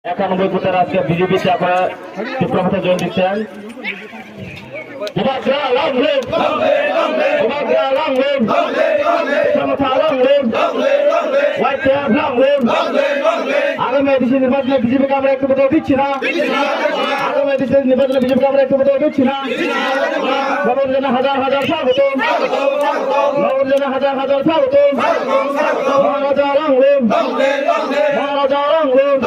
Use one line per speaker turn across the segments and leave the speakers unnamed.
91 voter আজকে বিজেপিতে আপনারা তীব্রভাবে জয় দিচ্ছেন। আগামী দেশের নির্বাচনে বিজেপিকে আমরা একটু কোথাও দিচ্ছি না। আগামী দেশের নির্বাচনে বিজেপিকে আমরা একটু কোথাও দিচ্ছি না। নবরজনে হাজার হাজার স্বাগত, নবরজনে হাজার হাজার স্বাগত। মহারাজা রামদেব, মহারাজা রামদেব।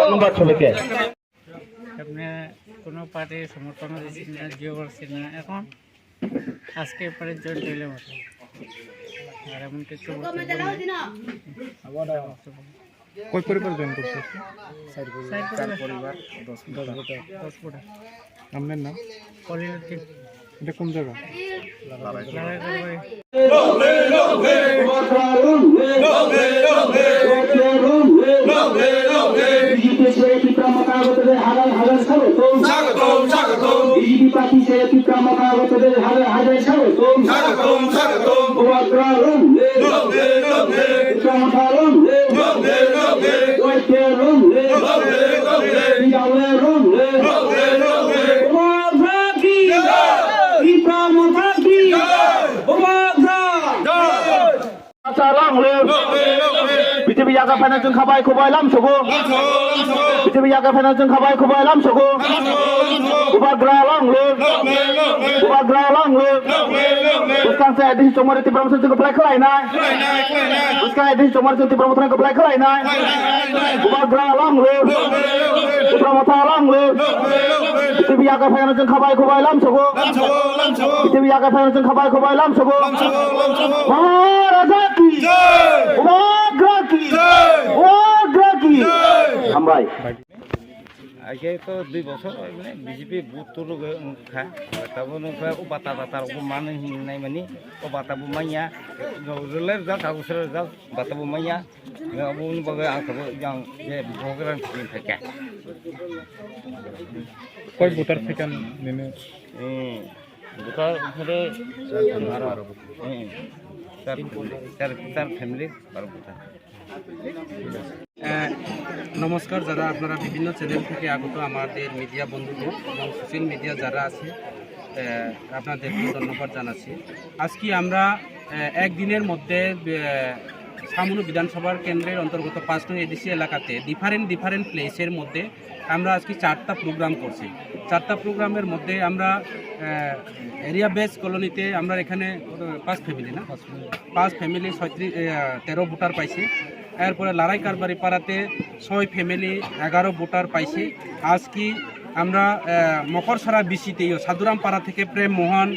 ধন্যবাদ সবাইকে।
আপনি কোনো পার্টির সমর্থন দিচ্ছেন না, জিও করছেন না, এখন আজকে পরে জয় দিলে মতো আর এমন কিছু
কয় পরিবার জয়েন করছে?
10 ফুটা।
আপনার নাম?
কলিউদ্দিন।
এটা কোন জায়গা?
বিজেপি জায়গা ফাইনাল খাবাই খুবাইলাম সগো, বিজেপি জায়গা ফাইনাল খাবাই খুবাইলাম সগো। Buskan saya di cuma di promosi ke play kelai nai. Buskan di cuma di promosi ke play kelai nai. Buat gralang lu, promosi alang lu. Itu biar ke final jeng kabai kubai lam sogo. Itu biar ke final jeng kabai kubai lam sogo. Maharajaki, Magraki, Magraki. Sampai.
আগে তো 2 বছর মানে BJP booth তো খা তাবো নখা ও বাতা বাতার ও মান নাই মানি ও বাতাবো মাইয়া রলের যা কাগজের যা বাতাবো মাইয়া আবুন বগে আঁকবো যাং যে ভগরান থাকে
কয় ভোটার থেকে নেনে
ভোটার উপরে 4 ফ্যামিলি 12 ভোটার।
নমস্কার, যারা আপনারা বিভিন্ন চ্যানেল থেকে আগত আমাদের মিডিয়া বন্ধুদের এবং সোশ্যাল মিডিয়া যারা আছে আপনাদেরকে ধন্যবাদ জানাচ্ছি। আজকে আমরা একদিনের মধ্যে সামুনু বিধানসভার কেন্দ্রের অন্তর্গত 5 নং এডিসি এলাকাতে ডিফারেন্ট প্লেসের মধ্যে আমরা আজকে 4টা প্রোগ্রাম করছি। 4টা প্রোগ্রামের মধ্যে আমরা এরিয়া বেস কলোনিতে আমরা এখানে 5 ফ্যামিলি 13 ভোটার পাইছে। এরপরে লারাই কারবারি পাড়াতে 6 ফ্যামিলি 11 ভোটার পাইছে। আজকে আমরা মকরসরা বিসিতেও সাধুরাম পাড়া থেকে প্রেম মোহন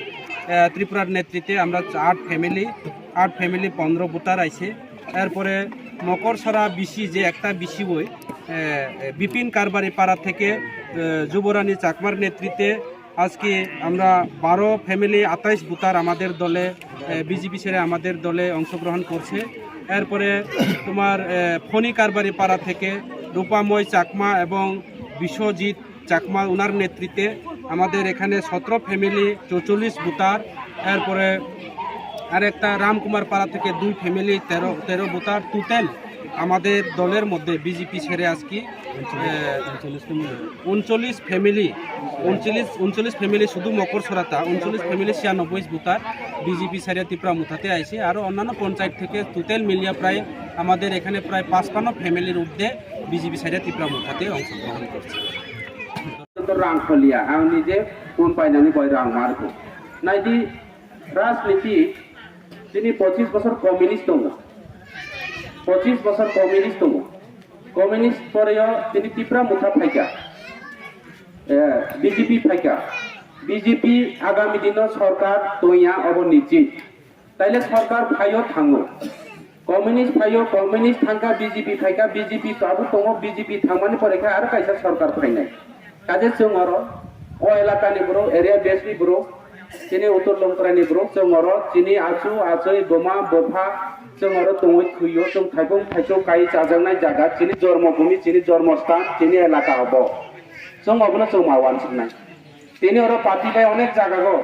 ত্রিপুরার নেতৃত্বে আমরা 8 ফ্যামিলি 15 ভোটার আইছে। এরপরে মকরসরা বিসি যে একটা বিসি বই বিপিন কারবারি পাড়া থেকে যুবরানী চাকমার নেতৃত্বে আজকে আমরা 12 ফ্যামিলি 28 ভোটার আমাদের দলে বিজেপি ছেড়ে আমাদের দলে অংশগ্রহণ করছে। এরপরে তোমার ফণি কারবারি পাড়া থেকে রূপাময় চাকমা এবং বিশ্বজিৎ চাকমা ওনার নেতৃত্বে আমাদের এখানে 17 ফ্যামিলি 44 ভোটার। এরপরে আরেকটা রামকুমার পাড়া থেকে 2 ফ্যামিলি 13 ভোটার। টোটাল আমাদের দলের মধ্যে বিজেপি ছেড়ে আজকে 39 ফ্যামিলি শুধু মকরসরাতা 39 ফ্যামিলি 96 ভোটার বিজেপি ছেড়ে ত্রিপুরা মুথাতে আইছে। আর অন্যান্য পঞ্চায়েত থেকে টোটাল মিলিয়ে প্রায় আমাদের এখানে প্রায় 55 ফ্যামিলির ঊর্ধ্বে বিজেপি ছেড়ে ত্রিপুরা মুথাতে অংশগ্রহণ করছে।
রাং ফলিয়া আं নিজে কোন পাইনানি বয় রাং মারকো নাইদি রাজনীতি তিনি 25 বছর কমিউনিস্ট দङ 25 বছর কমিউনিস্ট দङ কমিউনিস্ট পরেও তিনি ত্রিপুরা মুথা ফাইকা বিজেপি ফাইকা বিজেপি আগামী দিন সরকার তৈয়া অব নিশ্চিত তাইলে সরকার ফাইও থাঙ্গো কমিউনিস্ট ফাইও কমিউনিস্ট থাঙ্কা বিজেপি ফাইকা বিজেপি তাবো দङ বিজেপি থাंमानि परेखा आरो कायसा सरकार फाइनाय काजे जोंगर ओ एलाकानि ब्रो एरिया बेसनि ब्रो चिनि उत्तर लंकरानि ब्रो जोंगर चिनि आसु आसै बोमा बोफा जोंगर दङै थुयो जों थाइगं थाइजौ गाय जाजांनाय जागा चिनि जन्मभूमि चिनि जन्मस्थान चिनि एलाका हबो जों मावनो जों मावान सिगनाय তিনি ওরা পাতি পাই অনেক জায়গা গো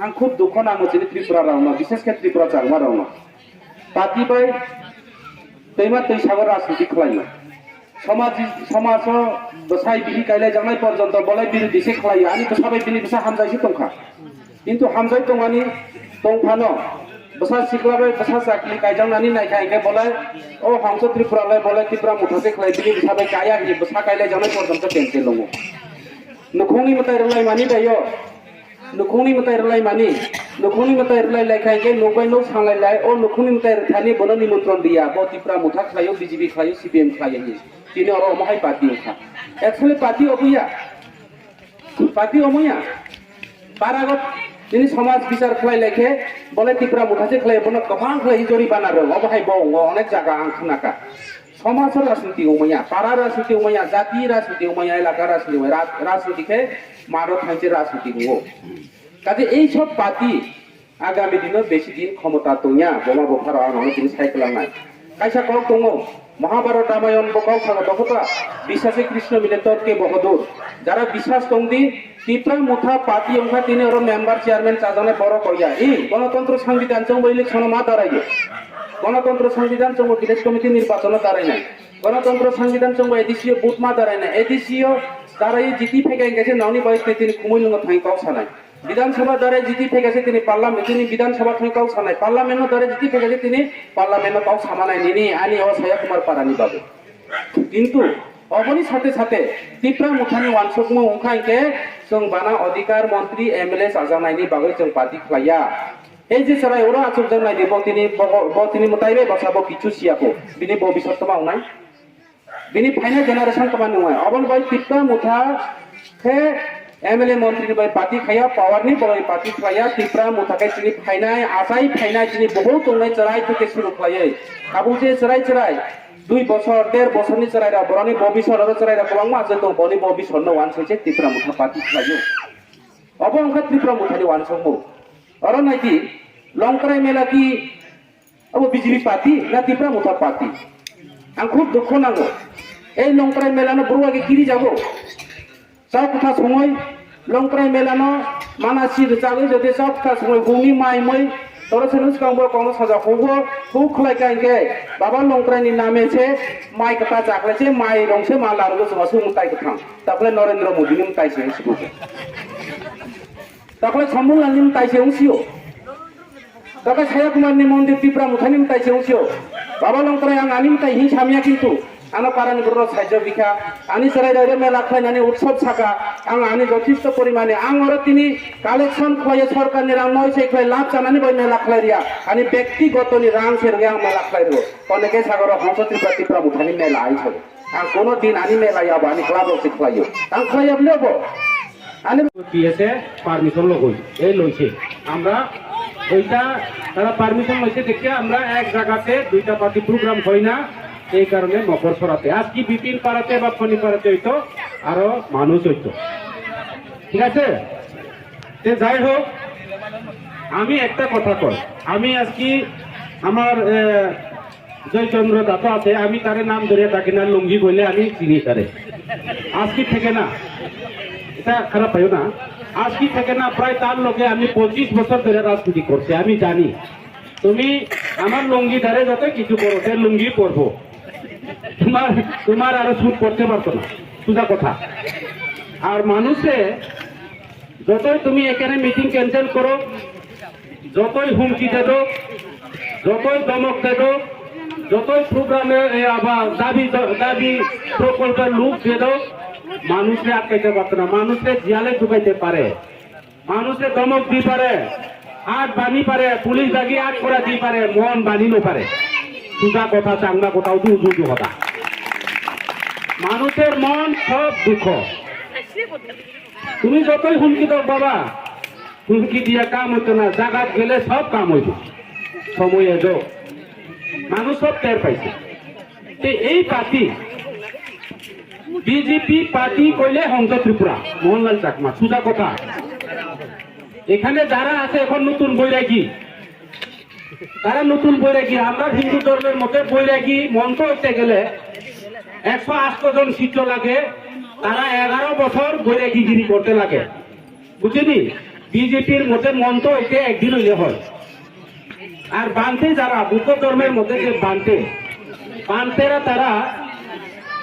আং খুব দুঃখ নাঙ্গো যিনি ত্রিপুরা রাউনা বিশেষ করে ত্রিপুরা চাকমা রাউনা পাতি পাই তৈমা তৈ সাগর রাজনীতি খালাইयो সমাজ বসাই বিহি গাইলাই জানাই পর্যন্ত বলাই বিরোধী সে খালাইयो আমি তো সবাই বিনি বিসা হামজাইছি তংখা কিন্তু হামজাই তংমানি তংফানো বসা সিকলাবাই বসা চাকলি গাইজাंनानै नायखायखाय বলাই ও হাংস ত্রিপুরালাই বলাই ত্রিপুরা মুঠাসে খালাই বিনি বিসাবাই গায়া হি বসা গাইলাই জানাই পর্যন্ত টেনশন লङो नुखुंनि मताय रलाय मानि दायो नुखुंनि मताय रलाय मानि नुखुंनि मताय रलाय लायखायखाय नबाय न सांलायलाय ओ नुखुंनि मताय रथानि बनो निमंत्रण दिया ब त्रिपुरा मुठा खायो बीजेपी खायो सीपीएम खायो तिनि और अमहाय पार्टी उखा एक्चुअली पार्टी अमया पारागत तिनि समाज विचार खालाय लायखे बले त्रिपुरा मुठासे खालाय बनो गोबां खालाय जरिबाना रं अबहाय बंग अनेक जागा आं खोनाका समाजर राजनीति उमैया पारा राजनीति उमैया जाति राजनीति उमैया एलाका राजनीति उमैया राजनीति के मारो थांचे राजनीति हो काजे এই সব পার্টি আগামী দিনে বেশি দিন ক্ষমতা দंया বমা বফারা आंनो दिन सायखलांनाय कायसा कल दङ महाभारत रामायण बकाव सागा दखता বিশ্বাসে কৃষ্ণ মিলে তর্কে বহদুর যারা বিশ্বাস দंदि ত্রিপুরা মুঠা পার্টি অংখা তিনি ওর মেম্বার চেয়ারম্যান চাজনে বড় কইয়া এই গণতন্ত্র সংবিধান চং ইলেকশন মা দাঁড়াইयो গণতন্ত্র সংবিধান চং বিদেশ কমিটি নির্বাচন দাঁড়াই নাই গণতন্ত্র সংবিধান চং এডিসিও বুথ মা দাঁড়াই নাই এডিসিও দাঁড়াই জিতি ফেগাই গেছে নাওনি বাইতে তিনি কুমৈলঙ্গ থাই কাউ সানাই বিধানসভা দাঁড়াই জিতি ফেগেছে তিনি পার্লামেন্ট তিনি বিধানসভা থাই কাউ সানাই পার্লামেন্ট দাঁড়াই জিতি ফেগেছে তিনি পার্লামেন্ট কাউ সামানাই নিনি আনি ও ছায়া কুমার পারানি বাবু কিন্তু অবনি সাথে সাথে ত্রিপুরা মুঠানি ওয়ানসকমু ওখাইকে जों बाना अधिकार मंत्री एमएलए साजानायनि बागै जों पार्टी खालाया এই যে সারাই ওরা আচরণ নাই দেব তিনি মতাইবে বাসাবো কিছু সিয়াকো বিনি ভবিষ্যৎ মাউনাই বিনি ফাইনাল জেনারেশন কমান নয় অবন বাই ত্রিপুরা মুঠা হে एमएलए मंत्री बाय पार्टी खाया पावारनि बय पार्टी खाया ত্রিপুরা मुठाके তিনি ফাইনাय आसाय फाइनाय তিনি बहुत दंनाय चराय থেকে শুরু খাयै কাবু যে চরাই 2 বছর 1.5 বছরনি চরাইরা বরনি ভবিষ্যৎ আর চরাইরা গোबां माजे दं बनि भबिष्यৎ न वान सैचे ত্রিপুরা मुठा पार्टी खायो अबंखा ত্রিপুরা मुठानि वान समो अरो नाइति लंकराय मेला की अब बीजेपी पार्टी ना ত্রিপুরা मुठा पार्टी आं खूब दुख नांगो এই লংকরাই মেলানো বড়ুয়াকে কিরি যাবো সব কথা সময় লংকরাই মেলানো মানাসি জাগে যদি সব কথা সময় ভূমি মাই মই তরসেনুস কাংবো কোনো সাজা হবো খুব খলাইকাইকে বাবা লংকরাইনি নামেছে মাই কথা চাকলেছে মাই রংসে মালা রগো সমাসু মুতাই কথা তারপরে নরেন্দ্র মোদি নি মুতাইছে হিসিবো তারপরে সম্মুলানি মুতাইছে উসিও তারপরে ছায়া কুমারনি মন্দির ত্রিপুরা মুঠানি মুতাইছে উসিও বাবা লংকরাই আং আনি মুতাই হি সামিয়া কিন্তু आना पारानि गुरु साइज बिखा आनी सराय रे मेला खायनानै उत्सव साका आं आनी যথেষ্ট পরিমাণে आं और तिनी कालेक्शन खलाय सरकारनि रां नय सेखलाय लाभ जानानै बय मेला खायरिया आनी व्यक्तिगतनि रां सेरगे आं मेला खायरो अनेके सागर हंस त्रिपुरा मुठानि मेला आइछो आं कोनो दिन आनी मेला याबो आनी क्लाब से खायो आं खायाबलेबो आनी पिएसे পারমিশন লগই এই লইছে আমরা ওইটা তারা পারমিশন লইছে দেখে আমরা এক জায়গাতে দুইটা পার্টি প্রোগ্রাম হয় না এই কারণে মকর সরাতে আজ কি বিপিন পাড়াতে বা ফনি পাড়াতে হইতো আরো মানুষ হইতো ঠিক আছে তে যাই হোক আমি একটা কথা কই আমি আজকে আমার জয়চন্দ্র দাতা আছে আমি তার নাম ধরে ডাকি না লুঙ্গি কইলে আমি চিনি তারে আজকে থেকে না এটা খারাপ হয় না আজকে থেকে না প্রায় তার লোকে আমি 25 বছর ধরে রাজনীতি করছি আমি জানি তুমি আমার লুঙ্গি ধারে যত কিছু করো সে লুঙ্গি পরবো তোমার আরো শুট করতে পারতো না সোজা কথা আর মানুষে যতই তুমি এখানে মিটিং ক্যান্সেল করো যতই হুমকি দেবো যতই ধমক দেবো যতই প্রোগ্রামে আবার দাবি প্রকল্পের লুক দেবো মানুষে আটকাইতে পারতো না মানুষে জিয়ালে ঢুকাইতে পারে মানুষে ধমক দিতে পারে আট বানি পারে পুলিশ দাগি আট করা দিতে পারে মন বানিনো পারে সোজা কথা চাংনা কথা উজু কথা মানুষের মন সব দুঃখ তুমি যতই হুমকি দাও বাবা হুমকি দিয়া কাম হইতো না জাগাত গেলে সব কাম হইত সময়ে যাও মানুষ সব টের পাইছে এই পার্টি বিজেপি পার্টি কইলে হংস ত্রিপুরা মোহনলাল চাকমা সোজা কথা এখানে যারা আছে এখন নতুন বৈরাগী তারা নতুন বৈরাগী আমরা হিন্দু ধর্মের মতে বৈরাগী মন্ত্র হইতে গেলে 108 জন শিষ্য লাগে তারা 11 বছর বৈরাগীগিরি করতে লাগে বুঝলি বিজেপির মধ্যে মন্ত্র এটা একদিন হইলে হয় আর বান্তে যারা বুদ্ধ ধর্মের মধ্যে যে বান্তেরা তারা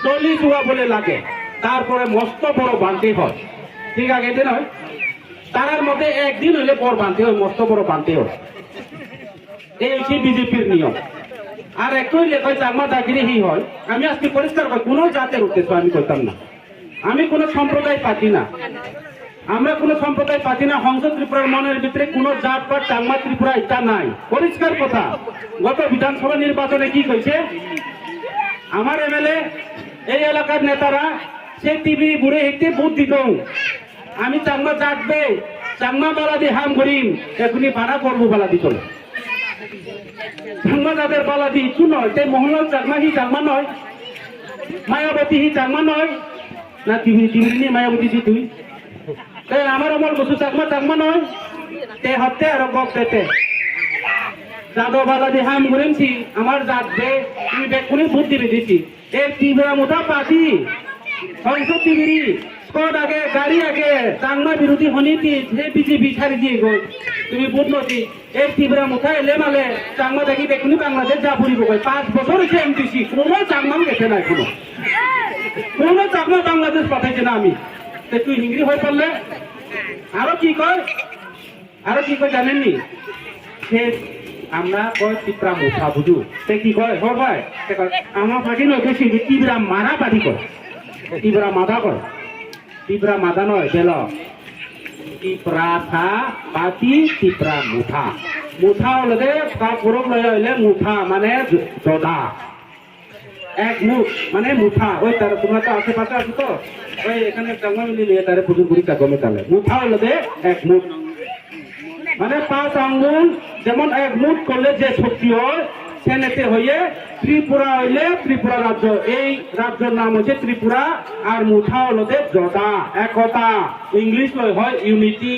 40 জুয়া বলে লাগে তারপরে মস্ত বড় বান্তি হয় ঠিক আছে এতে নয় তারার মধ্যে একদিন হইলে বড় বান্তি হয় মস্ত বড় বান্তি হয় এই হচ্ছে বিজেপির নিয়ম আর একটু হইলে কয় চাকমা দাগিরি হি হয় আমি আজকে পরিষ্কার করি কোনো জাতের উদ্দেশ্য আমি করতাম না আমি কোনো সম্প্রদায় পাচ্ছি না আমরা কোনো সম্প্রদায় পাচ্ছি না হংস ত্রিপুরার মনের ভিতরে কোনো জাত বা চাকমা ত্রিপুরা এটা নাই পরিষ্কার কথা গত বিধানসভা নির্বাচনে কি কইছে আমার এমএলএ এই এলাকার নেতারা সে টিভি বুড়ে হেঁটে ভোট দিত আমি চাকমা জাতবে চাকমা বালা দিয়ে হাম করিম এখনই ভাড়া করবো বালা দিত চাকমা জাতের বালা দি ইচ্ছু নয় তাই মোহনলাল চাকমা হি চাকমা নয় মায়াবতী হি চাকমা নয় না টিভি নিয়ে মায়াবতী দি তুই তাই আমার অমল বসু চাকমা নয় তে হতে আর গপ পেতে যাদব বালা দিয়ে হাম করিমছি আমার জাতবে তুমি বেকুনি ভোট দিবে দিছি এই তীব্রা মোটা পাতি সংসদ টিভিরি স্কট আগে গাড়ি আগে চাংমা বিরোধী হনিতি হে বিজেপি ছাড়ি দিয়ে গই তুমি ভোট নতি এই তীব্রা মোটা এলে মালে চাংমা দেখি বেকুনি বাংলাদেশ যা ফুরিব কই 5 বছর হয়েছে এমপিসি কোনো চাংমা গেছে না কোনো চাংমা বাংলাদেশ পাঠাইছে না আমি তুই হিংরি হয়ে পড়লে আরো কি কয় জানেননি সে আমরা কয় তীব্রা মোটা বুঝু সে কি কয় ভাই আমার পার্টি নয় বেশি তীব্রা মারা পার্টি কয় তীব্রা মাথা কয় তীব্রা মাথা নয় বেল তীব্রা থা পাতি তীব্রা মুঠা হলে গরম লয় হইলে মুঠা মানে জদা এক মুঠ মানে মুঠা ওই তার তোমরা তো আশেপাশে আছো তো ওই এখানে চাকমা মিলিয়ে তারে পুজো করি কাগমে তালে মুঠা হলে এক মুঠ মানে 5 আঙ্গুল যেমন এক মুঠ করলে যে শক্তি হয় সেনেতে হইয়ে ত্রিপুরা হইলে ত্রিপুরা রাজ্য এই রাজ্যের নাম হচ্ছে ত্রিপুরা আর মুঠা হলো জটা একতা ইংলিশ হয় ইউনিটি